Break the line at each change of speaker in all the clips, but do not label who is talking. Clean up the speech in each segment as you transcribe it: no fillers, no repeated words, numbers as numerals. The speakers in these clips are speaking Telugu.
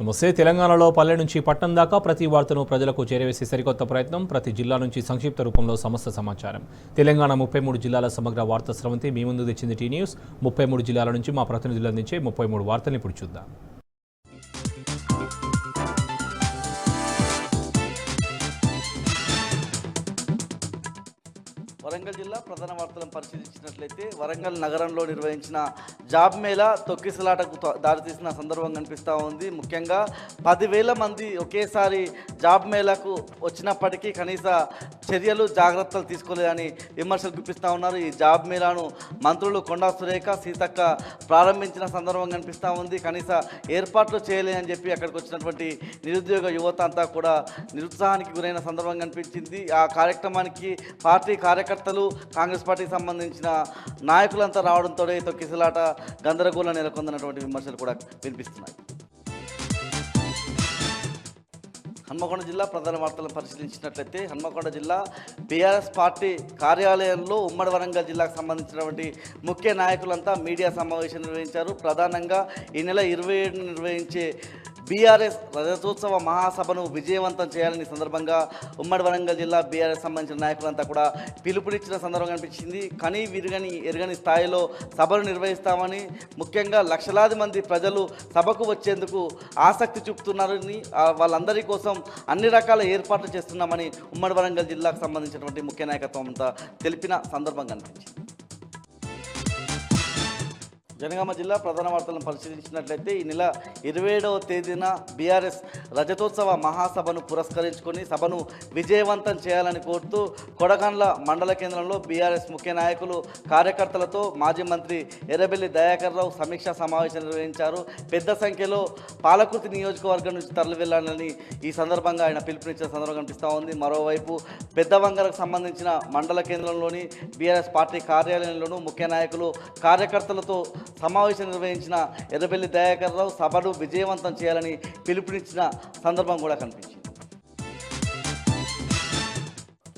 నమస్తే. తెలంగాణలో పల్లె నుంచి పట్టణం దాకా ప్రతి వార్తను ప్రజలకు చేరవేసే సరికొత్త ప్రయత్నం. ప్రతి జిల్లా నుంచి సంక్షిప్త రూపంలో సమస్త సమాచారం. తెలంగాణ 33 జిల్లాల సమగ్ర వార్తా స్రవంతి మీ ముందు తెచ్చింది టీ న్యూస్. 33 జిల్లాల నుంచి మా ప్రతినిధులు అందించే 33 వార్తల్ని ఇప్పుడు చూద్దాం.
వరంగల్ జిల్లా ప్రధాన వార్తలను పరిశీలించినట్లయితే వరంగల్ నగరంలో నిర్వహించిన జాబ్ మేళా తొక్కిసలాటకు దారితీసిన సందర్భం కనిపిస్తూ ఉంది. ముఖ్యంగా 10,000 మంది ఒకేసారి జాబ్ మేళాకు వచ్చినప్పటికీ కనీస చర్యలు జాగ్రత్తలు తీసుకోలేదని విమర్శలు గుప్పిస్తూ ఉన్నారు. ఈ జాబ్ మేళాను మంత్రులు కొండా సురేఖ, సీతక్క ప్రారంభించిన సందర్భం కనిపిస్తూ ఉంది. కనీస ఏర్పాట్లు చేయలేదని చెప్పి అక్కడికి వచ్చినటువంటి నిరుద్యోగ యువత అంతా కూడా నిరుత్సాహానికి గురైన సందర్భం కనిపించింది. ఆ కార్యక్రమానికి పార్టీ కార్యకర్తలు, కాంగ్రెస్ పార్టీకి సంబంధించిన నాయకులంతా రావడంతో తొక్కిసలాట గందరగోళం నెలకొందన్నటువంటి విమర్శలు కూడా వినిపిస్తున్నాయి. హన్మకొండ జిల్లా ప్రధాన వార్తలను పరిశీలించినట్లయితే హన్మకొండ జిల్లా బీఆర్ఎస్ పార్టీ కార్యాలయంలో ఉమ్మడి వరంగల్ జిల్లాకు సంబంధించినటువంటి ముఖ్య నాయకులంతా మీడియా సమావేశం నిర్వహించారు. ప్రధానంగా ఈ నెల 27 నిర్వహించే బీఆర్ఎస్ రజతోత్సవ మహాసభను విజయవంతం చేయాలని సందర్భంగా ఉమ్మడి వరంగల్ జిల్లా బీఆర్ఎస్ సంబంధించిన నాయకులంతా కూడా పిలుపునిచ్చిన సందర్భం కనిపించింది. కానీ విరగని ఎరగని స్థాయిలో సభలు నిర్వహిస్తామని, ముఖ్యంగా లక్షలాది మంది ప్రజలు సభకు వచ్చేందుకు ఆసక్తి చూపుతున్నారని, వాళ్ళందరి కోసం అన్ని రకాల ఏర్పాట్లు చేస్తున్నామని ఉమ్మడి వరంగల్ జిల్లాకు సంబంధించినటువంటి ముఖ్య నాయకత్వం అంతా తెలిపిన సందర్భం కనిపించింది. జనగామ జిల్లా ప్రధాన వార్తలను పరిశీలించినట్లయితే ఈ నెల 27వ తేదీన బీఆర్ఎస్ రజతోత్సవ మహాసభను పురస్కరించుకొని సభను విజయవంతం చేయాలని కోరుతూ కొడకండ్ల మండల కేంద్రంలో బీఆర్ఎస్ ముఖ్య నాయకులు, కార్యకర్తలతో మాజీ మంత్రి ఎర్రబెల్లి దయాకర్ రావు సమీక్షా సమావేశం నిర్వహించారు. పెద్ద సంఖ్యలో పాలకుర్తి నియోజకవర్గం నుంచి తరలి వెళ్లాలని ఈ సందర్భంగా ఆయన పిలుపునిచ్చిన సందర్భం కనిపిస్తూ ఉంది. మరోవైపు పెద్దవంగరకు సంబంధించిన మండల కేంద్రంలోని బీఆర్ఎస్ పార్టీ కార్యాలయంలోనూ ముఖ్య నాయకులు, కార్యకర్తలతో సమావేశం నిర్వహించిన ఎర్రబెల్లి దయాకర్ రావు సభను విజయవంతం చేయాలని పిలుపునిచ్చిన సందర్భం కూడా కనిపించింది.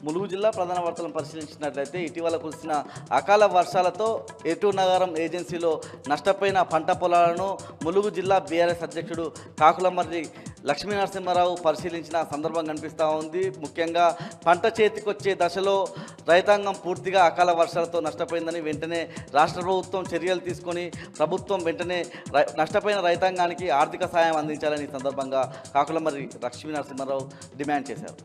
ములుగు జిల్లా ప్రధాన వార్తలను పరిశీలించినట్లయితే ఇటీవల కురిసిన అకాల వర్షాలతో ఏటూ నగరం ఏజెన్సీలో నష్టపోయిన పంట పొలాలను ములుగు జిల్లా బీఆర్ఎస్ అధ్యక్షుడు కాకులమర్రి లక్ష్మీనరసింహారావు పరిశీలించిన సందర్భం కనిపిస్తూ ఉంది. ముఖ్యంగా పంట చేతికొచ్చే దశలో రైతాంగం పూర్తిగా అకాల వర్షాలతో నష్టపోయిందని, వెంటనే రాష్ట్ర ప్రభుత్వం చర్యలు తీసుకొని ప్రభుత్వం వెంటనే నష్టపోయిన రైతాంగానికి ఆర్థిక సాయం అందించాలని సందర్భంగా కాకులమర్రి లక్ష్మీనరసింహారావు డిమాండ్ చేశారు.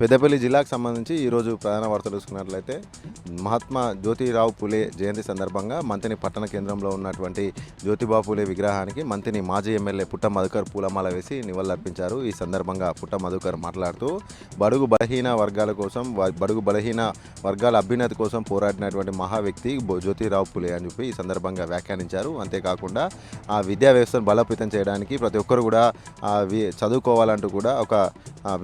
పెద్దపల్లి జిల్లాకు సంబంధించి ఈరోజు ప్రధాన వార్తలు చూసుకున్నట్లయితే మహాత్మా జ్యోతిరావు పూలే జయంతి సందర్భంగా మంతిని పట్టణ కేంద్రంలో ఉన్నటువంటి జ్యోతిబా పూలే విగ్రహానికి మంతిని మాజీ ఎమ్మెల్యే పుట్ట మధుకర్ పూలమాల వేసి నివాళులర్పించారు. ఈ సందర్భంగా పుట్ట మధుకర్ మాట్లాడుతూ బడుగు బలహీన వర్గాల అభ్యున్నతి కోసం పోరాడినటువంటి మహా వ్యక్తి జ్యోతిరావు పూలే అని చెప్పి ఈ సందర్భంగా వ్యాఖ్యానించారు. అంతేకాకుండా ఆ విద్యా వ్యవస్థను బలోపేతం చేయడానికి ప్రతి ఒక్కరు కూడా చదువుకోవాలంటూ కూడా ఒక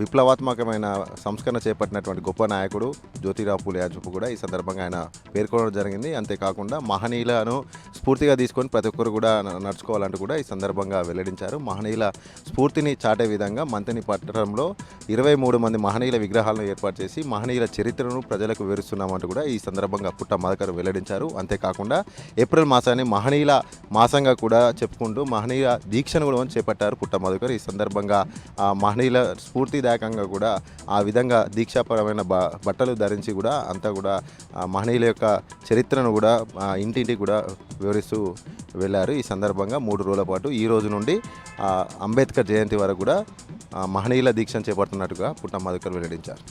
విప్లవాత్మకమైన సంస్కరణ చేపట్టినటువంటి గొప్ప నాయకుడు జ్యోతిరావు పూలే అని చెప్పి కూడా ఈ సందర్భంగా ఆయన పేర్కొనడం జరిగింది. అంతేకాకుండా మహనీయులను స్ఫూర్తిగా తీసుకొని ప్రతి ఒక్కరు కూడా నడుచుకోవాలంటూ కూడా ఈ సందర్భంగా వెల్లడించారు. మహనీయుల స్ఫూర్తిని చాటే విధంగా మంతిని పట్టణంలో 23 మంది మహనీయుల విగ్రహాలను ఏర్పాటు చేసి మహనీయుల చరిత్రను ప్రజలకు వివరిస్తున్నామంటూ కూడా ఈ సందర్భంగా పుట్ట మధుకర్ వెల్లడించారు. అంతేకాకుండా ఏప్రిల్ మాసాన్ని మహనీయుల మాసంగా కూడా చెప్పుకుంటూ మహనీయుల దీక్షను కూడా చేపట్టారు పుట్ట మధుకర్. ఈ సందర్భంగా మహనీయుల స్ఫూర్తిదాయకంగా కూడా ఆ విధంగా దీక్షాపరమైన బట్టలు ధరించి కూడా అంతా కూడా మహనీయుల యొక్క చరిత్రను కూడా ఇంటింటికి కూడా వివరిస్తూ వెళ్ళారు. ఈ సందర్భంగా 3 రోజుల పాటు ఈ రోజు నుండి అంబేద్కర్ జయంతి వరకు కూడా మహనీయుల దీక్షను చేపడుతున్నట్టుగా పుట్ట మధుకర్ వెల్లడించారు.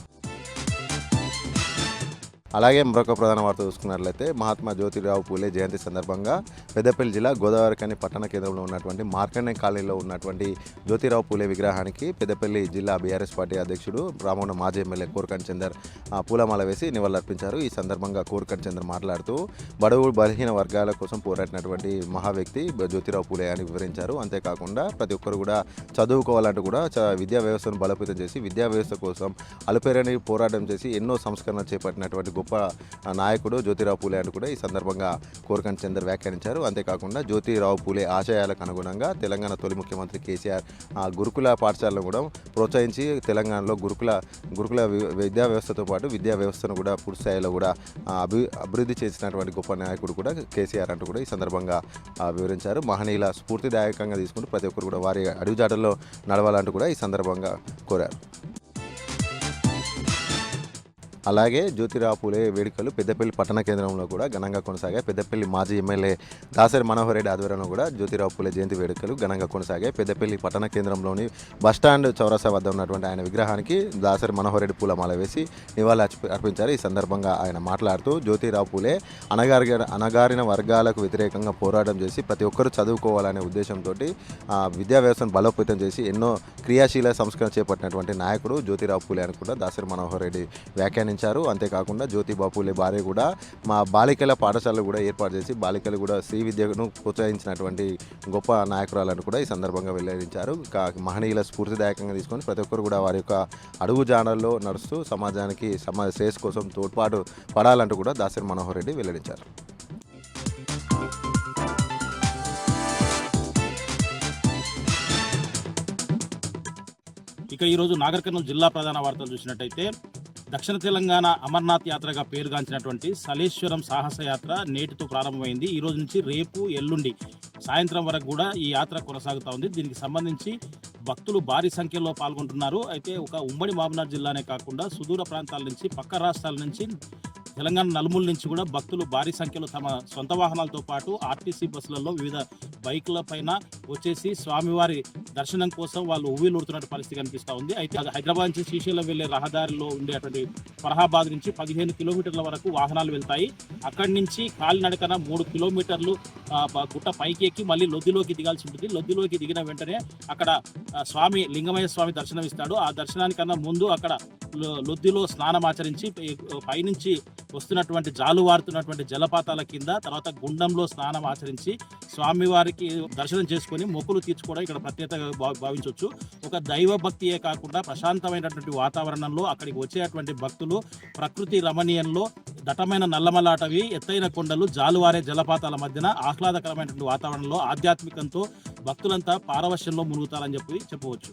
అలాగే మరొక ప్రధాన వార్త చూసుకున్నట్లయితే మహాత్మా జ్యోతిరావు పూలే జయంతి సందర్భంగా పెద్దపల్లి జిల్లా గోదావరిఖని పట్టణ కేంద్రంలో ఉన్నటువంటి మార్కండే కాలనీలో ఉన్నటువంటి జ్యోతిరావు పూలే విగ్రహానికి పెద్దపల్లి జిల్లా బీఆర్ఎస్ పార్టీ అధ్యక్షుడు రామోన మాజీ ఎమ్మెల్యే కోరకంటి చందర్ పూలమాల వేసి నివాళులర్పించారు. ఈ సందర్భంగా కోరకంటి చందర్ మాట్లాడుతూ బడుగు బలహీన వర్గాల కోసం పోరాడినటువంటి మహా వ్యక్తి జ్యోతిరావు పూలే అని వివరించారు. అంతేకాకుండా ప్రతి ఒక్కరు కూడా చదువుకోవాలంటూ కూడా విద్యా వ్యవస్థను బలోపేతం చేసి విద్యా వ్యవస్థ కోసం అలుపేరని పోరాటం చేసి ఎన్నో సంస్కరణలు చేపట్టినటువంటి గొప్ప నాయకుడు జ్యోతిరావు పూలే అని కూడా ఈ సందర్భంగా కోరకంటి చందర్ వ్యాఖ్యానించారు. అంతేకాకుండా జ్యోతిరావు పూలే ఆశయాలకు అనుగుణంగా తెలంగాణ తొలి ముఖ్యమంత్రి కేసీఆర్ గురుకుల పాఠశాలను కూడా ప్రోత్సహించి తెలంగాణలో గురుకుల విద్యా వ్యవస్థతో పాటు విద్యా వ్యవస్థను కూడా పూర్తి స్థాయిలో కూడా అభివృద్ధి చేసినటువంటి గొప్ప నాయకుడు కూడా కేసీఆర్ అంటూ కూడా ఈ సందర్భంగా వివరించారు. మహనీయుల స్ఫూర్తిదాయకంగా తీసుకుంటూ ప్రతి ఒక్కరు కూడా వారి అడుగుజాటల్లో నడవాలంటూ కూడా ఈ సందర్భంగా కోరారు. అలాగే జ్యోతిరావు పూలే వేడుకలు పెద్దపల్లి పట్టణ కేంద్రంలో కూడా ఘనంగా కొనసాగాయి. పెద్దపల్లి మాజీ ఎమ్మెల్యే దాసరి మనోహర్ రెడ్డి ఆధ్వర్యంలో కూడా జ్యోతిరావు పూలే జయంతి వేడుకలు ఘనంగా కొనసాగాయి. పెద్దపల్లి పట్టణ కేంద్రంలోని బస్టాండ్ చౌరస్తా వద్ద ఉన్నటువంటి ఆయన విగ్రహానికి దాసరి మనోహర్ రెడ్డి పూలమాల వేసి నివాళులు అర్పించారు. ఈ సందర్భంగా ఆయన మాట్లాడుతూ జ్యోతిరావు పూలే అణగారిన వర్గాలకు వ్యతిరేకంగా పోరాటం చేసి ప్రతి ఒక్కరూ చదువుకోవాలనే ఉద్దేశంతో విద్యా వ్యవస్థను బలోపేతం చేసి ఎన్నో క్రియాశీల సంస్కరణ చేపట్టినటువంటి నాయకుడు జ్యోతిరావు పూలే అని కూడా దాసరి మనోహర్ రెడ్డి వ్యాఖ్యానించారు. అంతేకాకుండా జ్యోతిబా పూలే భార్య కూడా మా బాలికల పాఠశాలలు కూడా ఏర్పాటు చేసి బాలికలు కూడా శ్రీ విద్యను ప్రోత్సహించినటువంటి గొప్ప నాయకురాలను కూడా ఈ సందర్భంగా వెల్లడించారు. మహనీయుల స్ఫూర్తిదాయకంగా తీసుకొని ప్రతి ఒక్కరు కూడా వారి యొక్క అడుగు జాడల్లో నడుస్తూ సమాజానికి సమాజ శ్రేయస్ కోసం తోడ్పాటు పడాలంటూ కూడా దాసరి మనోహర్ రెడ్డి వెల్లడించారు.
ఇక ఈరోజు నాగర్ కర్నూలు జిల్లా ప్రధాన వార్తలు చూసినట్టయితే దక్షిణ తెలంగాణ అమర్నాథ్ యాత్రగా పేరుగాంచినటువంటి సలేశ్వరం సాహస యాత్ర నేటితో ప్రారంభమైంది. ఈ రోజు నుంచి రేపు ఎల్లుండి సాయంత్రం వరకు కూడా ఈ యాత్ర కొనసాగుతూ ఉంది. దీనికి సంబంధించి భక్తులు భారీ సంఖ్యలో పాల్గొంటున్నారు. అయితే ఒక ఉమ్మడి మహబూబ్నగర్ జిల్లానే కాకుండా సుదూర ప్రాంతాల నుంచి పక్క రాష్ట్రాల నుంచి తెలంగాణ నలుమూల నుంచి కూడా భక్తులు భారీ సంఖ్యలో తమ సొంత వాహనాలతో పాటు ఆర్టీసీ బస్సులలో వివిధ బైకుల పైన వచ్చేసి స్వామివారి దర్శనం కోసం వాళ్ళు ఉవ్విలూరుతున్న పరిస్థితి కనిపిస్తూ ఉంది. అయితే హైదరాబాద్ నుంచి శ్రీశైలం వెళ్లే రహదారిలో ఉండేటువంటి ఫరహాబాద్ నుంచి 15 కిలోమీటర్ల వరకు వాహనాలు వెళ్తాయి. అక్కడి నుంచి కాలినడకన 3 కిలోమీటర్లు గుట్ట పైకి ఎక్కి మళ్ళీ లొద్దిలోకి దిగాల్సి ఉంటుంది. లొద్దిలోకి దిగిన వెంటనే అక్కడ స్వామి లింగమయ్య స్వామి దర్శనం ఇస్తాడు. ఆ దర్శనానికన్నా ముందు అక్కడ లొద్దిలో స్నానం ఆచరించి పైనుంచి వస్తున్నటువంటి జాలువారుతున్నటువంటి జలపాతాల కింద తర్వాత గుండంలో స్నానం ఆచరించి స్వామివారికి దర్శనం చేసుకొని మొక్కులు తీర్చుకోవడం ఇక్కడ ప్రత్యేకతగా భావించవచ్చు. ఒక దైవ భక్తియే కాకుండా ప్రశాంతమైనటువంటి వాతావరణంలో అక్కడికి వచ్చేటువంటి భక్తులు ప్రకృతి రమణీయంలో దట్టమైన నల్లమలాటవి ఎత్తైన కొండలు జాలువారే జలపాతాల మధ్యన ఆహ్లాదకరమైనటువంటి వాతావరణంలో ఆధ్యాత్మికంతో భక్తులంతా పారవశ్యంలో మునుగుతారని చెప్పవచ్చు.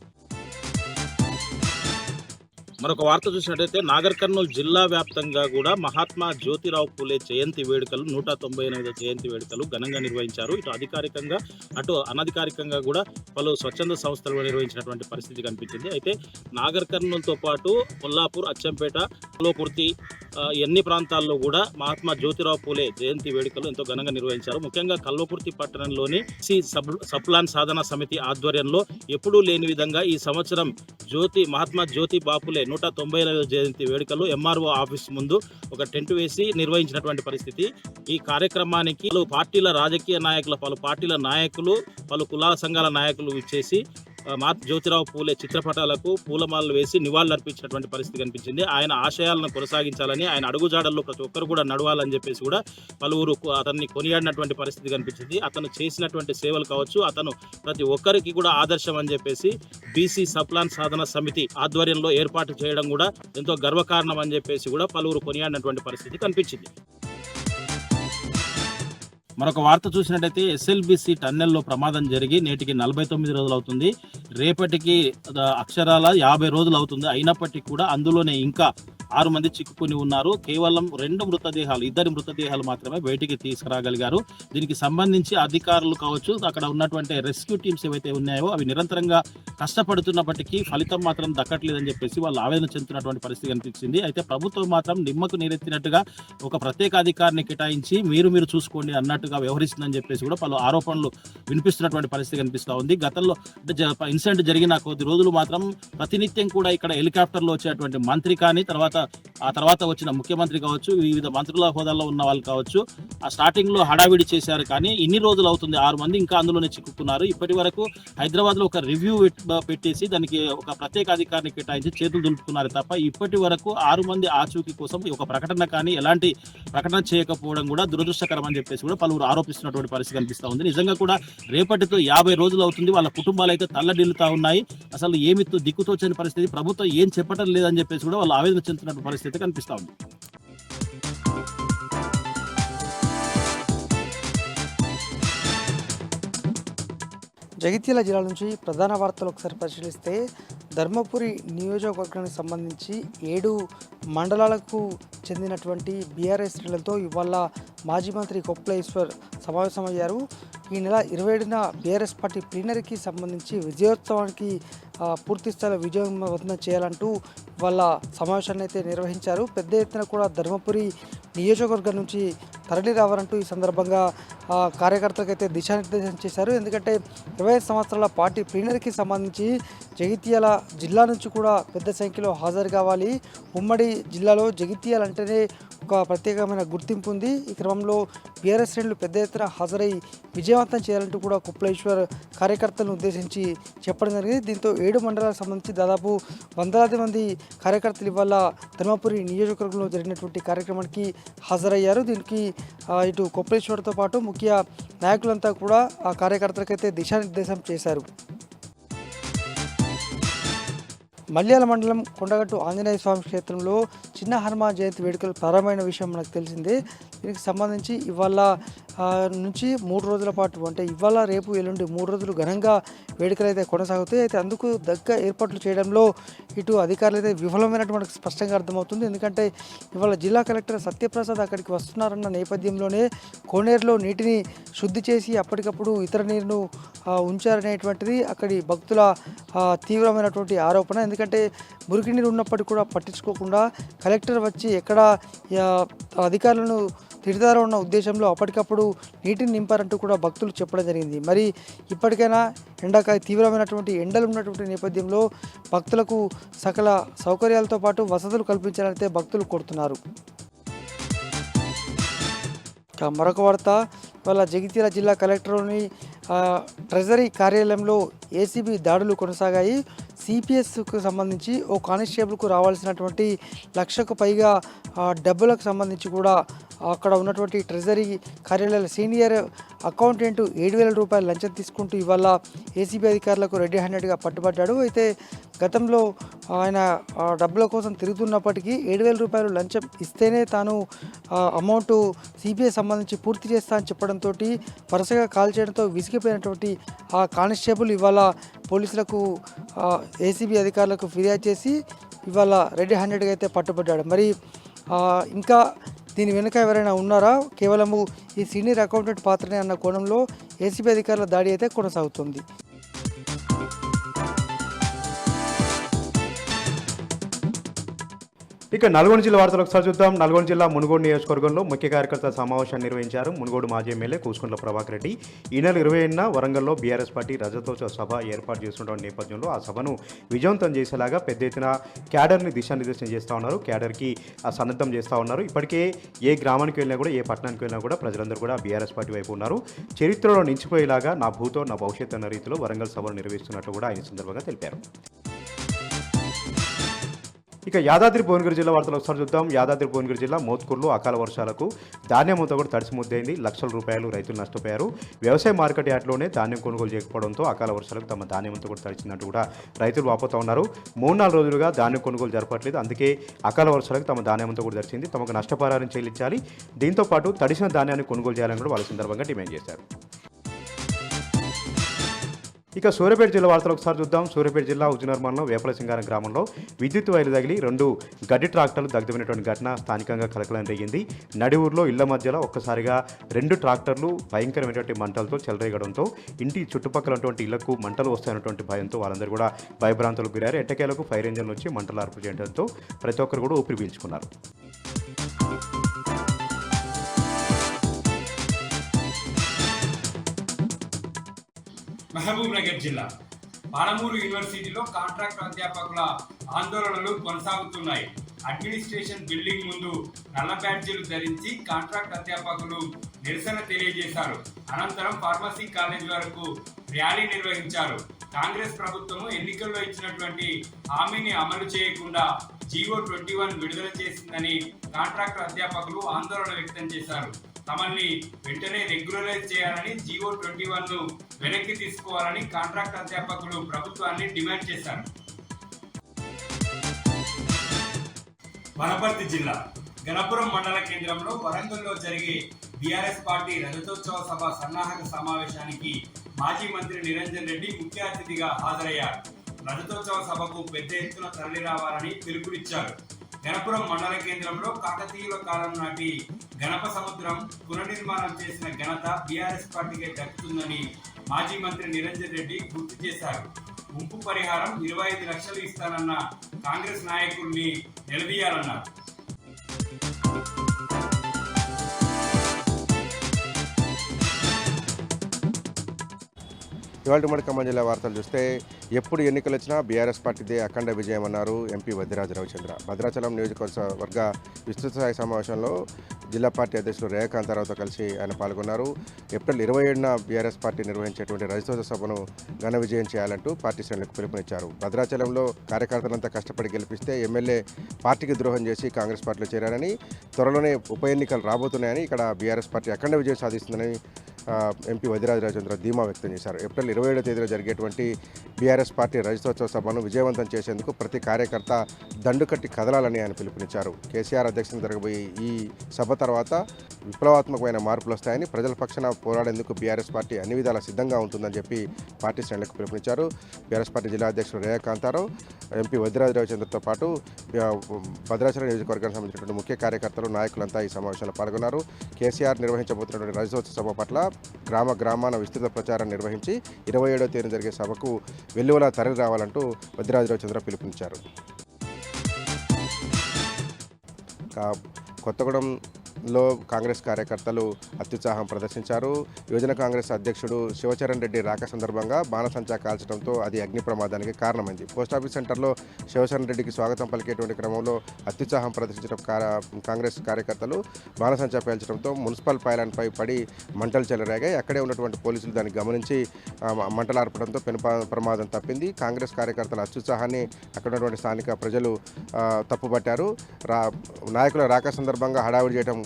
మరొక వార్త చూసినట్టయితే నాగర్ కర్నూలు జిల్లా వ్యాప్తంగా కూడా మహాత్మా జ్యోతిరావు పూలే జయంతి వేడుకలు 198వ జయంతి వేడుకలు ఘనంగా నిర్వహించారు. ఇటు అధికారికంగా అటు అనధికారికంగా కూడా పలు స్వచ్ఛంద సంస్థలు నిర్వహించినటువంటి పరిస్థితి కనిపించింది. అయితే నాగర్ కర్నూలుతో పాటు కొల్లాపూర్, అచ్చంపేట, కల్వకుర్తి ఎన్ని ప్రాంతాల్లో కూడా మహాత్మా జ్యోతిరావు పూలే జయంతి వేడుకలు ఎంతో ఘనంగా నిర్వహించారు. ముఖ్యంగా కల్వకుర్తి పట్టణంలోని సప్లాన్ సాధన సమితి ఆధ్వర్యంలో ఎప్పుడూ లేని విధంగా ఈ సంవత్సరం మహాత్మా జ్యోతిబా పూలే 190వ జయంతి వేడుకలు ఎంఆర్ఓ ఆఫీస్ ముందు ఒక టెంట్ వేసి నిర్వహించినటువంటి పరిస్థితి. ఈ కార్యక్రమానికి పలు పార్టీల నాయకులు పలు కులాల సంఘాల నాయకులు ఇచ్చేసి జ్యోతిరావు పూలే చిత్రపటాలకు పూలమాలలు వేసి నివాళులు అర్పించినటువంటి పరిస్థితి కనిపించింది. ఆయన ఆశయాలను కొనసాగించాలని, ఆయన అడుగుజాడల్లో ప్రతి ఒక్కరు కూడా నడవాలని చెప్పేసి కూడా పలువురు అతన్ని కొనియాడినటువంటి పరిస్థితి కనిపించింది. అతను చేసినటువంటి సేవలు కావచ్చు, అతను ప్రతి ఒక్కరికి కూడా ఆదర్శం అని చెప్పేసి బీసీ సప్లాన్ సాధన సమితి ఆధ్వర్యంలో ఏర్పాటు చేయడం కూడా ఎంతో గర్వకారణం అని చెప్పేసి కూడా పలువురు కొనియాడినటువంటి పరిస్థితి కనిపించింది. మరొక వార్త చూసినట్టయితే ఎస్ఎల్బిసి టన్నెల్లో ప్రమాదం జరిగి నేటికి 49 రోజులు అవుతుంది. రేపటికి అక్షరాల 50 రోజులు అవుతుంది. అయినప్పటికీ కూడా అందులోనే ఇంకా 6 మంది చిక్కుకొని ఉన్నారు. కేవలం 2 మృతదేహాలు మాత్రమే బయటికి తీసుకురాగలిగారు. దీనికి సంబంధించి అధికారులు కావచ్చు, అక్కడ ఉన్నటువంటి రెస్క్యూ టీమ్స్ ఏవైతే ఉన్నాయో అవి నిరంతరంగా కష్టపడుతున్నప్పటికీ ఫలితం మాత్రం దక్కట్లేదని చెప్పేసి వాళ్ళు ఆవేదన చెందుతున్నటువంటి పరిస్థితి కనిపించింది. అయితే ప్రభుత్వం మాత్రం నిమ్మకు నీరెత్తినట్టుగా ఒక ప్రత్యేక అధికారిని కేటాయించి మీరు చూసుకోండి అన్నట్టుగా వ్యవహరిస్తుందని చెప్పేసి కూడా పలు ఆరోపణలు వినిపిస్తున్నటువంటి పరిస్థితి కనిపిస్తూ ఉంది. గతంలో ఇన్సిడెంట్ జరిగిన కొద్ది రోజులు మాత్రం ప్రతినిత్యం కూడా ఇక్కడ హెలికాప్టర్లో వచ్చేటువంటి మంత్రి కానీ ఆ తర్వాత వచ్చిన ముఖ్యమంత్రి కావచ్చు, వివిధ మంత్రుల హోదాల్లో ఉన్న వాళ్ళు కావచ్చు, ఆ స్టార్టింగ్లో హడావిడి చేశారు. కానీ ఇన్ని రోజులు అవుతుంది, 6 మంది ఇంకా అందులోనే చిక్కుకున్నారు. ఇప్పటి వరకు హైదరాబాద్లో ఒక రివ్యూ పెట్టేసి దానికి ఒక ప్రత్యేక అధికారిని కేటాయించి చేతులు దులుపుకున్నారు తప్ప ఇప్పటి వరకు 6 మంది ఆచూకీ కోసం ఒక ప్రకటన కానీ ఎలాంటి ప్రకటన చేయకపోవడం కూడా దురదృష్టకరం అని చెప్పేసి కూడా పలువురు ఆరోపిస్తున్నటువంటి పరిస్థితి కనిపిస్తూ ఉంది. నిజంగా కూడా రేపటితో 50 రోజులు అవుతుంది. వాళ్ళ కుటుంబాలు అయితే తల్లడిల్లుతా ఉన్నాయి. అసలు ఏమి దిక్కుతోచని పరిస్థితి, ప్రభుత్వం ఏం చెప్పడం లేదని చెప్పేసి కూడా వాళ్ళు ఆవేదన చెందుతున్న పరిస్థితి కనిపిస్తూ ఉంది.
జగిత్యాల జిల్లా నుంచి ప్రధాన వార్తలు ఒకసారి పరిశీలిస్తే ధర్మపురి నియోజకవర్గానికి సంబంధించి 7 మండలాలకు చెందినటువంటి బీఆర్ఎస్ శ్రేణులతో ఇవాళ మాజీ మంత్రి కొప్పుల ఈశ్వర్ సమావేశమయ్యారు. ఈ నెల 27న బీఆర్ఎస్ పార్టీ ప్లీనరీకి సంబంధించి విజయోత్సవానికి పూర్తి స్థాయిలో విజయవంతం చేయాలంటూ వాళ్ళ సమావేశాన్ని అయితే నిర్వహించారు. పెద్ద ఎత్తున కూడా ధర్మపురి నియోజకవర్గం నుంచి తరలి రావాలంటూ ఈ సందర్భంగా కార్యకర్తలకు అయితే దిశానిర్దేశం చేశారు. ఎందుకంటే 25 సంవత్సరాల పార్టీ ప్లీనరీకి సంబంధించి జగిత్యాల జిల్లా నుంచి కూడా పెద్ద సంఖ్యలో హాజరు కావాలి. ఉమ్మడి జిల్లాలో జగిత్యాల అంటేనే ఒక ప్రత్యేకమైన గుర్తింపు ఉంది. ఈ క్రమంలో బీఆర్ఎస్ శ్రేణులు పెద్ద ఎత్తున హాజరై విజయవంతం చేయాలంటూ కూడా కొప్పులేశ్వర్ కార్యకర్తలను ఉద్దేశించి చెప్పడం జరిగింది. దీంతో 7 మండలాలకు సంబంధించి దాదాపు వందలాది మంది కార్యకర్తలు ఇవాళ ధర్మపురి నియోజకవర్గంలో జరిగినటువంటి కార్యక్రమానికి హాజరయ్యారు. దీనికి ఇటు కొప్పులేశ్వర్తో పాటు ముఖ్య నాయకులంతా కూడా ఆ కార్యకర్తలకైతే దిశానిర్దేశం చేశారు. మల్యాల మండలం కొండగట్టు ఆంజనేయ స్వామి క్షేత్రంలో చిన్న హనుమాన్ జయంతి వేడుకలు ప్రారంభమైన విషయం మనకు తెలిసిందే. దీనికి సంబంధించి ఇవాళ నుంచి 3 రోజుల పాటు అంటే ఇవాళ రేపు ఎల్లుండి 3 రోజులు ఘనంగా వేడుకలు అయితే కొనసాగుతాయి. అయితే అందుకు దగ్గర ఏర్పాట్లు చేయడంలో ఇటు అధికారులు అయితే విఫలమైనట్టు మనకు స్పష్టంగా అర్థమవుతుంది. ఎందుకంటే ఇవాళ జిల్లా కలెక్టర్ సత్యప్రసాద్ అక్కడికి వస్తున్నారన్న నేపథ్యంలోనే కోనేరులో నీటిని శుద్ధి చేసి అప్పటికప్పుడు ఇతర నీరును ఉంచారనేటువంటిది అక్కడి భక్తుల తీవ్రమైనటువంటి ఆరోపణ. ఎందుకంటే మురికి నీరు ఉన్నప్పటికీ కూడా పట్టించుకోకుండా కలెక్టర్ వచ్చి ఎక్కడ అధికారులను తిడతారో ఉన్న ఉద్దేశంలో అప్పటికప్పుడు నీటిని నింపారంటూ కూడా భక్తులు చెప్పడం జరిగింది. మరి ఇప్పటికైనా తీవ్రమైనటువంటి ఎండలు ఉన్నటువంటి నేపథ్యంలో భక్తులకు సకల సౌకర్యాలతో పాటు వసతులు కల్పించాలంటే భక్తులు కోరుతున్నారు. మరొక వార్త, వాళ్ళ జగిత్యాల జిల్లా కలెక్టర్లోని ట్రెజరీ కార్యాలయంలో ఏసీబీ దాడులు కొనసాగాయి. సిపిఎస్కు సంబంధించి ఓ కానిస్టేబుల్కు రావాల్సినటువంటి 1,00,000కు పైగా డబ్బులకు సంబంధించి కూడా అక్కడ ఉన్నటువంటి ట్రెజరీ కార్యాలయాల సీనియర్ అకౌంటెంట్ 7,000 రూపాయలు లంచం తీసుకుంటూ ఇవాళ ఏసీబీ అధికారులకు రెడీ హ్యాండెడ్గా పట్టుబడ్డాడు. అయితే గతంలో ఆయన డబ్బుల కోసం తిరుగుతున్నప్పటికీ 7,000 రూపాయలు లంచం ఇస్తేనే తాను అమౌంట్ సిపిఐ సంబంధించి పూర్తి చేస్తా అని చెప్పడంతో వరుసగా కాల్ చేయడంతో విసిగిపోయినటువంటి ఆ కానిస్టేబుల్ ఇవాళ పోలీసులకు ఏసీబీ అధికారులకు ఫిర్యాదు చేసి ఇవాళ రెడీ హ్యాండెడ్గా అయితే పట్టుబడ్డాడు. మరి ఇంకా దీని వెనుక ఎవరైనా ఉన్నారా, కేవలము ఈ సీనియర్ అకౌంటెంట్ పాత్రనే అన్న కోణంలో ఏసీబీ అధికారుల దాడి అయితే కొనసాగుతుంది.
ఇక నల్గొండ జిల్లా వార్తలు ఒకసారి చూద్దాం. నల్గొండ జిల్లా మునుగోడు నియోజకవర్గంలో ముఖ్య కార్యకర్తల సమావేశాన్ని నిర్వహించారు. మునుగోడు మాజీ ఎమ్మెల్యే కూసుకుంట్ల ప్రభాకర్ రెడ్డి ఈ నెల 20న వరంగల్లో బీఆర్ఎస్ పార్టీ రజతోత్సవ సభ ఏర్పాటు చేస్తున్న నేపథ్యంలో ఆ సభను విజయవంతం చేసేలాగా పెద్ద ఎత్తున క్యాడర్ని దిశానిర్దేశం చేస్తూ ఉన్నారు. క్యాడర్కి సన్నద్ధం చేస్తూ ఉన్నారు. ఇప్పటికే ఏ గ్రామానికి వెళ్ళినా కూడా ఏ పట్టణానికి వెళ్ళినా కూడా ప్రజలందరూ కూడా బీఆర్ఎస్ పార్టీ వైపు ఉన్నారు. చరిత్రలో నిలిచిపోయేలాగా నా భూతో నా భవిష్యత్తు అన్న రీతిలో వరంగల్ సభను నిర్వహిస్తున్నట్లు కూడా ఆయన సందర్భంగా తెలిపారు. ఇక యాదాద్రి భువనగిరి జిల్లా వార్తలు ఒకసారి చూద్దాం. యాదాద్రి భువనగిరి జిల్లా మోత్కూరులో అకాల వర్షాలకు ధాన్యం అంతా కూడా తడిసిముద్దైంది. లక్షల రూపాయలు రైతులు నష్టపోయారు. వ్యవసాయ మార్కెట్ యార్డ్లోనే ధాన్యం కొనుగోలు చేయకపోవడంతో అకాల వర్షాలకు తమ ధాన్యం అంతా కూడా తడిచిందంటూ కూడా రైతులు వాపోతూ ఉన్నారు. 3-4 రోజులుగా ధాన్యం కొనుగోలు జరపట్లేదు. అందుకే అకాల వర్షాలకు తమ ధాన్యం అంతా కూడా తడిచింది. తమకు నష్టపరిహారం చెల్లించాలి. దీంతో పాటు తడిసిన ధాన్యాన్ని కొనుగోలు చేయాలని కూడా వాళ్ళ సందర్భంగా డిమాండ్ చేశారు. ఇక సూర్యాపేట జిల్లా వార్తలు ఒకసారి చూద్దాం. సూర్యాపేట జిల్లా హుజూర్నగర్ మండలం వేపల సింగారం గ్రామంలో విద్యుత్ వైర్లు తగిలి 2 గడ్డి ట్రాక్టర్లు దగ్ధమైనటువంటి ఘటన స్థానికంగా కలకలం రేగింది. నడి ఊర్లో ఇళ్ల మధ్యలో ఒక్కసారిగా 2 ట్రాక్టర్లు భయంకరమైనటువంటి మంటలతో చెలరేగడంతో ఇంటి చుట్టుపక్కల ఉన్నటువంటి ఇళ్లకు మంటలు వస్తాయన్నటువంటి భయంతో వాళ్ళందరూ కూడా భయభ్రాంతులకు గురారు. ఎట్టకేలకు ఫైర్ ఇంజన్లు వచ్చి మంటలు అర్పు చేయడంతో ప్రతి ఒక్కరు కూడా ఊపిరి పీల్చుకున్నారు.
మహబూబ్ నగర్ జిల్లా పాలమూరు యూనివర్సిటీలో కాంట్రాక్ట్ అధ్యాపకుల ఆందోళనలు కొనసాగుతున్నాయి. అడ్మినిస్ట్రేషన్ బిల్డింగ్ ముందు నల్ల బ్యాడ్జీలు ధరించి కాంట్రాక్ట్ అధ్యాపకులు నిరసన తెలియజేశారు. అనంతరం ఫార్మసీ కాలేజ్ వరకు ర్యాలీ నిర్వహించారు. కాంగ్రెస్ ప్రభుత్వం ఎన్నికల్లో ఇచ్చినటువంటి హామీని అమలు చేయకుండా జీవో 21 విడుదల చేసిందని కాంట్రాక్ట్ అధ్యాపకులు ఆందోళన వ్యక్తం చేశారు. తమని వెంటనే రెగ్యులరైజ్ చేయాలని జీవో 21ను వెనక్కి తీసుకోవాలని కాంట్రాక్ట్ అధ్యాపకులు ప్రభుత్వాన్ని డిమాండ్ చేశారు. వనపర్తి జిల్లా గణపురం మండల కేంద్రంలో వరంగల్లో జరిగే బీఆర్ఎస్ పార్టీ రజతోత్సవ సభ సన్నాహక సమావేశానికి మాజీ మంత్రి నిరంజన్ రెడ్డి ముఖ్య అతిథిగా హాజరయ్యారు. రజతోత్సవ సభకు పెద్ద ఎత్తున తరలి రావాలని పిలుపునిచ్చారు. గణపురం మండల కేంద్రంలో కాకతీయుల కాలం నాటి గణప సముద్రం పునర్నిర్మాణం చేసిన ఘనత బీఆర్ఎస్ పార్టీకే దక్కుతుందని మాజీ మంత్రి నిరంజన్ రెడ్డి గుర్తు చేశారు. ముంపు పరిహారం 25 లక్షలు ఇస్తానన్న కాంగ్రెస్ నాయకుల్ని నిలదీయాలన్నారు.
ఇవాళ ఉమ్మడి ఖమ్మం జిల్లా వార్తలు చూస్తే ఎప్పుడు ఎన్నికలు వచ్చినా బీఆర్ఎస్ పార్టీదే అఖండ విజయం అన్నారు ఎంపీ వద్దిరాజు రవిచంద్ర. భద్రాచలం నియోజకవర్గ విస్తృత స్థాయి సమావేశంలో జిల్లా పార్టీ అధ్యక్షులు రేఖాంతారావుతో కలిసి ఆయన పాల్గొన్నారు. ఏప్రిల్ 27న బీఆర్ఎస్ పార్టీ నిర్వహించేటువంటి రజతోత్సవ సభను ఘన విజయం చేయాలంటూ పార్టీ శ్రేణులకు పిలుపునిచ్చారు. భద్రాచలంలో కార్యకర్తలంతా కష్టపడి గెలిపిస్తే ఎమ్మెల్యే పార్టీకి ద్రోహం చేసి కాంగ్రెస్ పార్టీలో చేరారని, త్వరలోనే ఉప ఎన్నికలు రాబోతున్నాయని, ఇక్కడ బీఆర్ఎస్ పార్టీ అఖండ విజయం సాధిస్తుందని ఎంపీ వద్దిరాజు రవిచంద్ర ధీమా వ్యక్తం చేశారు. ఏప్రిల్ 27వ తేదీన జరిగేటువంటి బీఆర్ఎస్ పార్టీ రజతోత్సవ సభను విజయవంతం చేసేందుకు ప్రతి కార్యకర్త దండుకట్టి కదలాలని ఆయన పిలుపునిచ్చారు. కేసీఆర్ అధ్యక్షతన జరగబోయే ఈ సభ తర్వాత విప్లవాత్మకమైన మార్పులు వస్తాయని, ప్రజల పక్షాన పోరాడేందుకు బీఆర్ఎస్ పార్టీ అన్ని విధాలా సిద్ధంగా ఉంటుందని చెప్పి పార్టీ శ్రేణులకు పిలుపునిచ్చారు. బీఆర్ఎస్ పార్టీ జిల్లా అధ్యక్షుడు రేఖాంతారావు, ఎంపీ వద్దిరాజు రవిచంద్రతో పాటు భద్రాచలం నియోజకవర్గానికి సంబంధించినటువంటి ముఖ్య కార్యకర్తలు, నాయకులంతా ఈ సమావేశంలో పాల్గొన్నారు. కేసీఆర్ నిర్వహించబోతున్నటువంటి రజతోత్సవ సభ పట్ల గ్రామాన విస్తృత ప్రచారం నిర్వహించి 27వ తేదీన జరిగే సభకు వెల్లువలా తరలి రావాలంటూ వద్దిరాజు రవిచంద్ర పిలుపునిచ్చారు. కొత్తగూడెంలో కాంగ్రెస్ కార్యకర్తలు అత్యుత్సాహం ప్రదర్శించారు. యువజన కాంగ్రెస్ అధ్యక్షుడు శివచరణ్ రెడ్డి రాక సందర్భంగా బాణసంచా కాల్చడంతో అది అగ్ని ప్రమాదానికి కారణమైంది. పోస్టాఫీస్ సెంటర్లో శివచరణ్ రెడ్డికి స్వాగతం పలికేటువంటి క్రమంలో అత్యుత్సాహం ప్రదర్శించిన కాంగ్రెస్ కార్యకర్తలు బాణసంచా పేల్చడంతో మున్సిపల్ పైలాన్పై పడి మంటలు చెలరేగాయి. అక్కడే ఉన్నటువంటి పోలీసులు దాన్ని గమనించి మంటలార్పడంతో పెను ప్రమాదం తప్పింది. కాంగ్రెస్ కార్యకర్తల అత్యుత్సాహాన్ని అక్కడ ఉన్నటువంటి స్థానిక ప్రజలు తప్పుపట్టారు. నాయకుల రాక సందర్భంగా హడావిడి చేయడం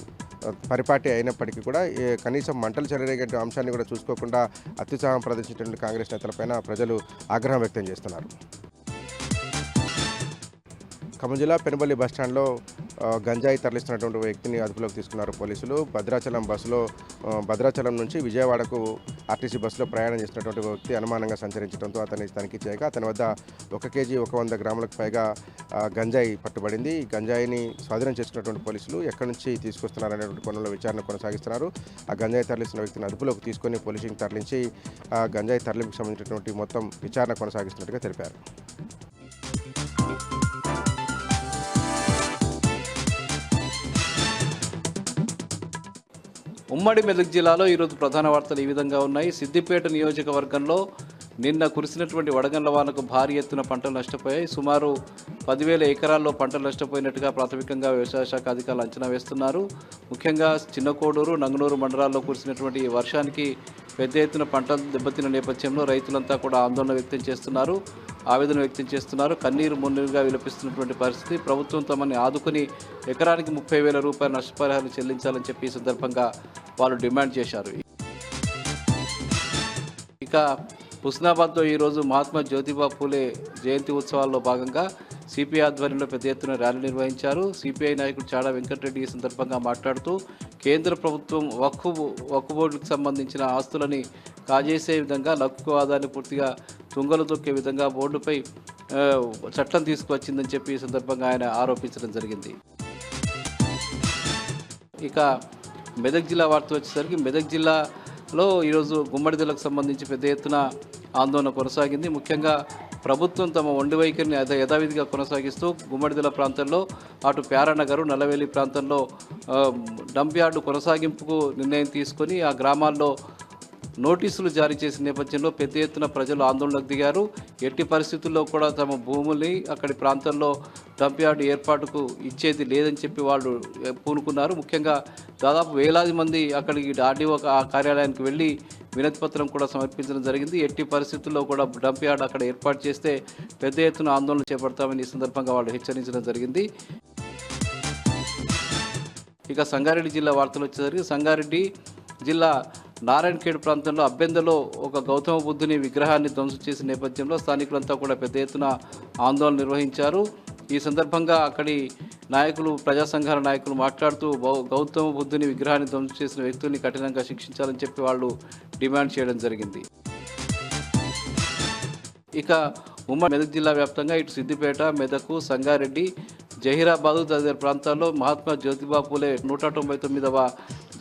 పరిపాటి అయినప్పటికీ కూడా కనీసం మంటలు చెలరేగే అంశాన్ని కూడా చూసుకోకుండా అత్యుత్సాహం ప్రదర్శించినటువంటి కాంగ్రెస్ నేతలపైన ప్రజలు ఆగ్రహం వ్యక్తం చేస్తున్నారు. ఖమ్మం జిల్లా పెనుబల్లి బస్టాండ్లో గంజాయి తరలిస్తున్నటువంటి వ్యక్తిని అదుపులోకి తీసుకున్నారు పోలీసులు. భద్రాచలం నుంచి విజయవాడకు ఆర్టీసీ బస్సులో ప్రయాణం చేసినటువంటి వ్యక్తి అనుమానంగా సంచరించడంతో అతన్ని తనిఖీ చేయగా అతని వద్ద 1 కేజీ 100 గ్రాములకు పైగా గంజాయి పట్టుబడింది. ఈ గంజాయిని స్వాధీనం చేసుకున్నటువంటి పోలీసులు ఎక్కడి నుంచి తీసుకొస్తున్నారనేటువంటి కోణంలో విచారణ కొనసాగిస్తున్నారు. ఆ గంజాయి తరలిస్తున్న వ్యక్తిని అదుపులోకి తీసుకొని పోలీసులకు తరలించి ఆ గంజాయి తరలింపుకు సంబంధించినటువంటి మొత్తం విచారణ కొనసాగిస్తున్నట్టుగా తెలిపారు.
ఉమ్మడి మెదక్ జిల్లాలో ఈరోజు ప్రధాన వార్తలు ఈ విధంగా ఉన్నాయి. సిద్దిపేట నియోజకవర్గంలో నిన్న కురిసినటువంటి వడగండ్ల వానకు భారీ ఎత్తున పంటలు నష్టపోయాయి. సుమారు 10,000 ఎకరాల్లో పంటలు నష్టపోయినట్టుగా ప్రాథమికంగా వ్యవసాయ శాఖ అధికారులు అంచనా వేస్తున్నారు. ముఖ్యంగా చిన్నకోడూరు, నంగనూరు మండలాల్లో కురిసినటువంటి ఈ వర్షానికి పెద్ద ఎత్తున పంటలు దెబ్బతిన్న నేపథ్యంలో రైతులంతా కూడా ఆందోళన వ్యక్తం చేస్తున్నారు, ఆవేదన వ్యక్తం చేస్తున్నారు. కన్నీరు మున్నీరుగా విలపిస్తున్నటువంటి పరిస్థితి. ప్రభుత్వం తమని ఆదుకుని ఎకరానికి 30,000 రూపాయల నష్టపరిహారం చెల్లించాలని చెప్పి ఈ సందర్భంగా వాళ్ళు డిమాండ్ చేశారు. ఇక హుస్నాబాద్లో ఈరోజు మహాత్మా జ్యోతిబా పూలే జయంతి ఉత్సవాల్లో భాగంగా సిపిఐ ఆధ్వర్యంలో పెద్ద ఎత్తున ర్యాలీ నిర్వహించారు. సిపిఐ నాయకుడు చాడా వెంకటరెడ్డి ఈ సందర్భంగా మాట్లాడుతూ కేంద్ర ప్రభుత్వం వక్ఫ్ బోర్డుకు సంబంధించిన ఆస్తులని కాజేసే విధంగా లఘువాదాన్ని పూర్తిగా తుంగలు తొక్కే విధంగా బోర్డుపై చట్టం తీసుకువచ్చిందని చెప్పి ఈ సందర్భంగా ఆయన ఆరోపించడం జరిగింది. ఇక మెదక్ జిల్లా వార్త వచ్చేసరికి మెదక్ జిల్లాలో ఈరోజు గుమ్మడిదలకు సంబంధించి పెద్ద ఎత్తున ఆందోళన కొనసాగింది. ముఖ్యంగా ప్రభుత్వం తమ ఒండి వైఖరిని యథావిధిగా కొనసాగిస్తూ గుమ్మడిదల ప్రాంతంలో అటు ప్యారానగరు, నల్లవేలి ప్రాంతంలో డంప్ యార్డు కొనసాగింపుకు నిర్ణయం తీసుకొని ఆ గ్రామాల్లో నోటీసులు జారీ చేసిన నేపథ్యంలో పెద్ద ఎత్తున ప్రజలు ఆందోళనకు దిగారు. ఎట్టి పరిస్థితుల్లో కూడా తమ భూముల్ని అక్కడి ప్రాంతంలో డంప్ యార్డు ఏర్పాటుకు ఇచ్చేది లేదని చెప్పి వాళ్ళు పూనుకున్నారు. ముఖ్యంగా దాదాపు వేలాది మంది అక్కడికి ఆర్డీఓ కార్యాలయానికి వెళ్ళి వినతి పత్రం కూడా సమర్పించడం జరిగింది. ఎట్టి పరిస్థితుల్లో కూడా డంప్ యార్డ్ అక్కడ ఏర్పాటు చేస్తే పెద్ద ఎత్తున ఆందోళన చేపడతామని ఈ సందర్భంగా వాళ్ళు హెచ్చరించడం జరిగింది. ఇక సంగారెడ్డి జిల్లా వార్తలు వచ్చేసరికి సంగారెడ్డి జిల్లా నారాయణఖేడ్ ప్రాంతంలో అబ్బెందలో ఒక గౌతమ బుద్ధుని విగ్రహాన్ని ధ్వంసం చేసిన నేపథ్యంలో స్థానికులంతా కూడా పెద్ద ఎత్తున ఆందోళన నిర్వహించారు. ఈ సందర్భంగా అక్కడి నాయకులు, ప్రజా సంఘాల నాయకులు మాట్లాడుతూ గౌతమ బుద్ధుని విగ్రహాన్ని ధ్వంసం చేసిన వ్యక్తుల్ని కఠినంగా శిక్షించాలని చెప్పి వాళ్ళు డిమాండ్ చేయడం జరిగింది. ఇక ఉమ్మడి మెదక్ జిల్లా వ్యాప్తంగా ఇటు సిద్దిపేట, మెదక్, సంగారెడ్డి, జహీరాబాదు తదితర ప్రాంతాల్లో మహాత్మా జ్యోతిబా పూలే 199వ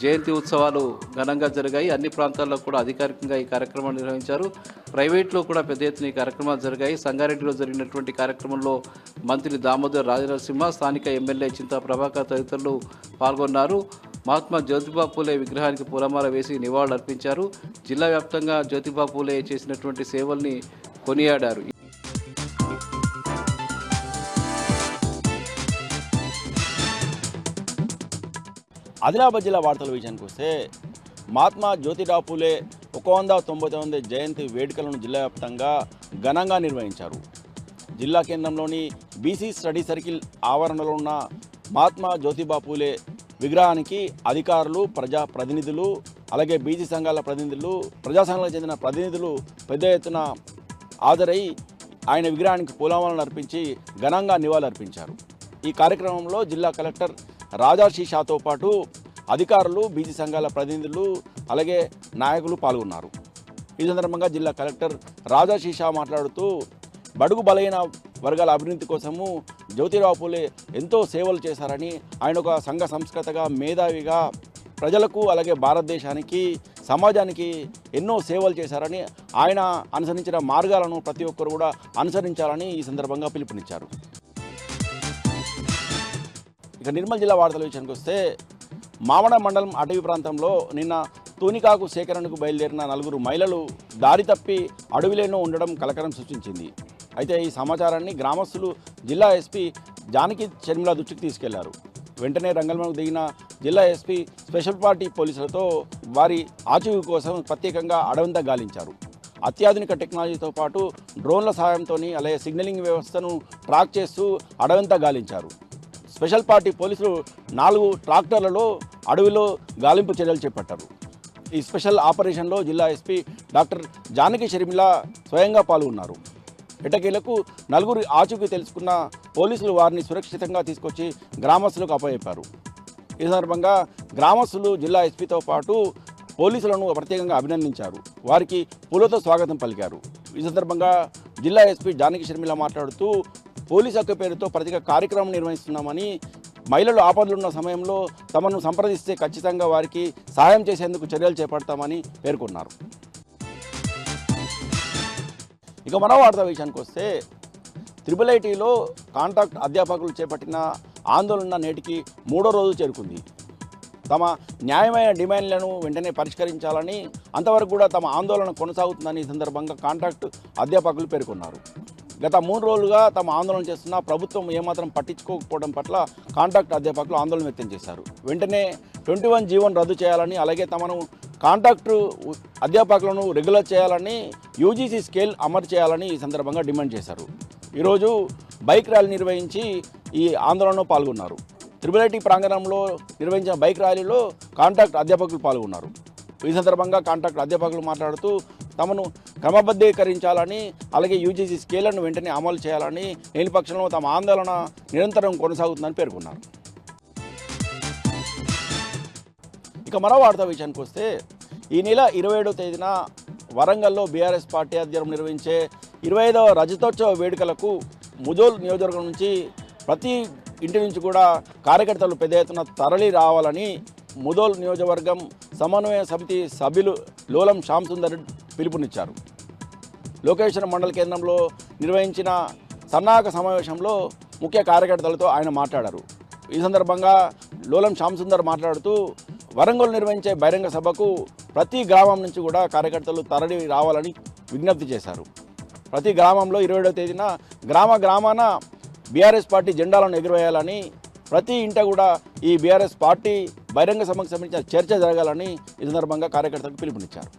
జయంతి ఉత్సవాలు ఘనంగా జరిగాయి. అన్ని ప్రాంతాల్లో కూడా అధికారికంగా ఈ కార్యక్రమాన్ని నిర్వహించారు. ప్రైవేట్లో కూడా పెద్ద ఎత్తున ఈ కార్యక్రమాలు జరిగాయి. సంగారెడ్డిలో జరిగినటువంటి కార్యక్రమంలో మంత్రి దామోదర్ రాజనరసింహ, స్థానిక ఎమ్మెల్యే చింతా ప్రభాకర్ తదితరులు పాల్గొన్నారు. మహాత్మా జ్యోతిబా పూలే విగ్రహానికి పూలమాల వేసి నివాళులర్పించారు. జిల్లా వ్యాప్తంగా జ్యోతిబా పూలే చేసినటువంటి సేవల్ని కొనియాడారు.
ఆదిలాబాద్ జిల్లా వార్తల విషయానికి వస్తే మహాత్మా జ్యోతిరావు పూలే 199వ జయంతి వేడుకలను జిల్లా వ్యాప్తంగా ఘనంగా నిర్వహించారు. జిల్లా కేంద్రంలోని బీసీ స్టడీ సర్కిల్ ఆవరణలో ఉన్న మహాత్మా జ్యోతిబా పూలే విగ్రహానికి అధికారులు, ప్రజాప్రతినిధులు, అలాగే బీసీ సంఘాల ప్రతినిధులు, ప్రజా సంఘాలకు చెందిన ప్రతినిధులు పెద్ద ఎత్తున హాజరై ఆయన విగ్రహానికి పూలమాలను అర్పించి ఘనంగా నివాళులర్పించారు. ఈ కార్యక్రమంలో జిల్లా కలెక్టర్ రాజర్షి షాతో పాటు అధికారులు, బీసీ సంఘాల ప్రతినిధులు, అలాగే నాయకులు పాల్గొన్నారు. ఈ సందర్భంగా జిల్లా కలెక్టర్ రాజర్షి షా మాట్లాడుతూ బడుగు బలైన వర్గాల అభివృద్ధి కోసము జ్యోతిరావు పూలే ఎంతో సేవలు చేశారని, ఆయన ఒక సంఘ సంస్కృతగా, మేధావిగా ప్రజలకు అలాగే భారతదేశానికి, సమాజానికి ఎన్నో సేవలు చేశారని, ఆయన అనుసరించిన మార్గాలను ప్రతి ఒక్కరు కూడా అనుసరించాలని ఈ సందర్భంగా పిలుపునిచ్చారు. ఇక నిర్మల్ జిల్లా వార్తల విషయానికి వస్తే మామడ మండలం అటవీ ప్రాంతంలో నిన్న తూనికాకు సేకరణకు బయలుదేరిన 4 మహిళలు దారి తప్పి అడవిలోనూ ఉండడం కలకలం సృష్టించింది. అయితే ఈ సమాచారాన్ని గ్రామస్తులు జిల్లా ఎస్పీ జానకి షర్మిల దృష్టికి తీసుకెళ్లారు. వెంటనే రంగంలోకి దిగిన జిల్లా ఎస్పీ స్పెషల్ పార్టీ పోలీసులతో వారి ఆచూకీ కోసం ప్రత్యేకంగా అడవంతా గాలించారు. అత్యాధునిక టెక్నాలజీతో పాటు డ్రోన్ల సహాయంతో అలాగే సిగ్నలింగ్ వ్యవస్థను ట్రాక్ చేస్తూ అడవంతా గాలించారు. స్పెషల్ పార్టీ పోలీసులు 4 ట్రాక్టర్లలో అడవిలో గాలింపు చర్యలు చేపట్టారు. ఈ స్పెషల్ ఆపరేషన్లో జిల్లా ఎస్పీ డాక్టర్ జానకి షర్మిల స్వయంగా పాల్గొన్నారు. ఎటకేలకు 4 ఆచూకీ తెలుసుకున్న పోలీసులు వారిని సురక్షితంగా తీసుకొచ్చి గ్రామస్తులకు అప్పచెప్పారు. ఈ సందర్భంగా గ్రామస్తులు జిల్లా ఎస్పీతో పాటు పోలీసులను ప్రత్యేకంగా అభినందించారు. వారికి పూలతో స్వాగతం పలికారు. ఈ సందర్భంగా జిల్లా ఎస్పీ జానకి షర్మిల మాట్లాడుతూ పోలీసు హక్కు పేరుతో ప్రత్యేక కార్యక్రమం నిర్వహిస్తున్నామని, మహిళలు ఆపదలున్న సమయంలో తమను సంప్రదిస్తే ఖచ్చితంగా వారికి సహాయం చేసేందుకు చర్యలు చేపడతామని పేర్కొన్నారు. ఇక మరో వార్తా విషయానికి వస్తే IIITలో కాంట్రాక్ట్ అధ్యాపకులు చేపట్టిన ఆందోళన నేటికి 3వ రోజు చేరుకుంది. తమ న్యాయమైన డిమాండ్లను వెంటనే పరిష్కరించాలని, అంతవరకు కూడా తమ ఆందోళన కొనసాగుతుందని ఈ సందర్భంగా కాంట్రాక్ట్ అధ్యాపకులు పేర్కొన్నారు. గత 3 రోజులుగా తమ ఆందోళన చేస్తున్న ప్రభుత్వం ఏమాత్రం పట్టించుకోకపోవడం పట్ల కాంట్రాక్ట్ అధ్యాపకులు ఆందోళన వ్యక్తం చేశారు. వెంటనే 21 జీవోను రద్దు చేయాలని, అలాగే తమను కాంట్రాక్టు అధ్యాపకులను రెగ్యులర్ చేయాలని, యూజీసీ స్కేల్ అమలు చేయాలని ఈ సందర్భంగా డిమాండ్ చేశారు. ఈరోజు బైక్ ర్యాలీ నిర్వహించి ఈ ఆందోళనలో పాల్గొన్నారు. IIIT ప్రాంగణంలో నిర్వహించిన బైక్ ర్యాలీలో కాంట్రాక్ట్ అధ్యాపకులు పాల్గొన్నారు. ఈ సందర్భంగా కాంట్రాక్ట్ అధ్యాపకులు మాట్లాడుతూ తమను క్రమబద్ధీకరించాలని, అలాగే యూజీసీ స్కేళ్లను వెంటనే అమలు చేయాలని, లేని పక్షంలో తమ ఆందోళన నిరంతరం కొనసాగుతుందని పేర్కొన్నారు. ఇక మరో వార్తా విషయానికి వస్తే ఈ నెల 27వ తేదీన వరంగల్లో బీఆర్ఎస్ పార్టీ ఆధ్వర్యంలో నిర్వహించే 25వ రజతోత్సవ వేడుకలకు ముదోల్ నియోజకవర్గం నుంచి ప్రతి ఇంటి నుంచి కూడా కార్యకర్తలు పెద్ద ఎత్తున తరలి రావాలని ముదోల్ నియోజకవర్గం సమన్వయ సమితి సభ్యులు లోలం శ్యామ్ సుందర్ పిలుపునిచ్చారు. లోకేశ్వరం మండల కేంద్రంలో నిర్వహించిన సన్నాహక సమావేశంలో ముఖ్య కార్యకర్తలతో ఆయన మాట్లాడారు. ఈ సందర్భంగా లోలం శ్యామ్ సుందర్ మాట్లాడుతూ వరంగల్ నిర్వహించే బహిరంగ సభకు ప్రతి గ్రామం నుంచి కూడా కార్యకర్తలు తరలి రావాలని విజ్ఞప్తి చేశారు. ప్రతి గ్రామంలో 27వ తేదీన గ్రామాన బీఆర్ఎస్ పార్టీ జెండాలను ఎగురవేయాలని, ప్రతి ఇంట కూడా ఈ బీఆర్ఎస్ పార్టీ బహిరంగ సభకు సంబంధించిన చర్చ జరగాలని ఈ సందర్భంగా కార్యకర్తలకు పిలుపునిచ్చారు.